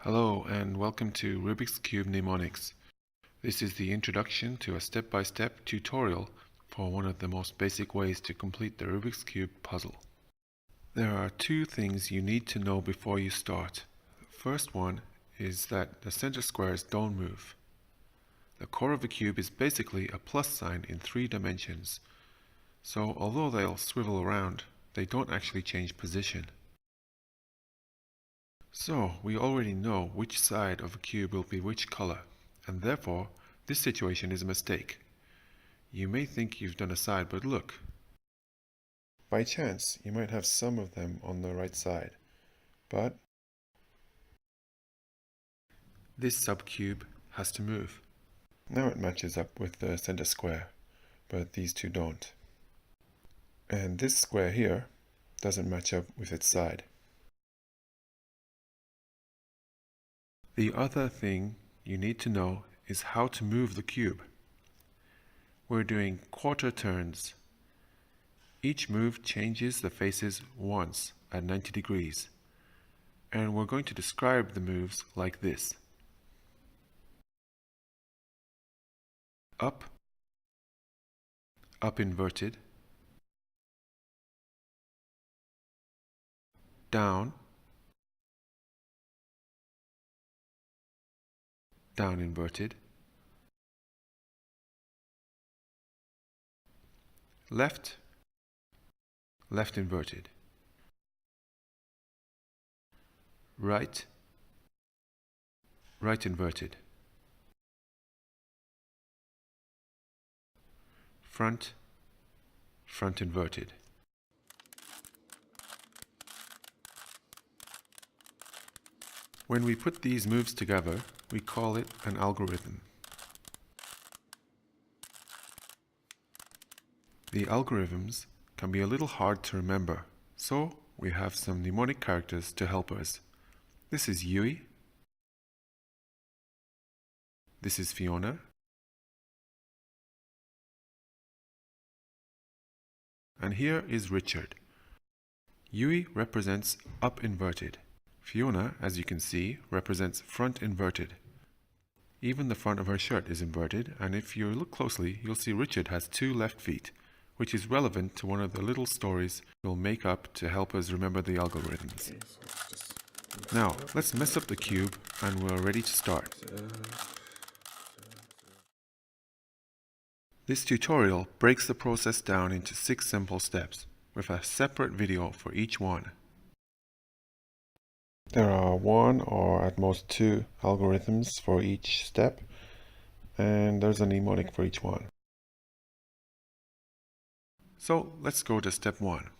Hello and welcome to Rubik's Cube Mnemonics. This is the introduction to a step-by-step tutorial for one of the most basic ways to complete the Rubik's Cube puzzle. There are two things you need to know before you start. The first one is that the center squares don't move. The core of the cube is basically a plus sign in 3 dimensions, so although they'll swivel around, they don't actually change position. So, we already know which side of a cube will be which color, and therefore, this situation is a mistake. You may think you've done a side, but look. By chance, you might have some of them on the right side, but this subcube has to move. Now it matches up with the center square, but these two don't. And this square here doesn't match up with its side. The other thing you need to know is how to move the cube. We're doing quarter turns. Each move changes the faces once at 90 degrees. And we're going to describe the moves like this. Up, up inverted, down, down inverted, left, left inverted, right, right inverted, front, front inverted. When we put these moves together, we call it an algorithm. The algorithms can be a little hard to remember, so we have some mnemonic characters to help us. This is Yui. This is Fiona. And here is Richard. Yui represents up inverted. Fiona, as you can see, represents front inverted. Even the front of her shirt is inverted, and if you look closely, you'll see Richard has 2 left feet, which is relevant to one of the little stories we'll make up to help us remember the algorithms. Now, let's mess up the cube, and we're ready to start. This tutorial breaks the process down into 6 simple steps, with a separate video for each one. There are 1 or at most 2 algorithms for each step, and there's a mnemonic for each one. So let's go to step 1.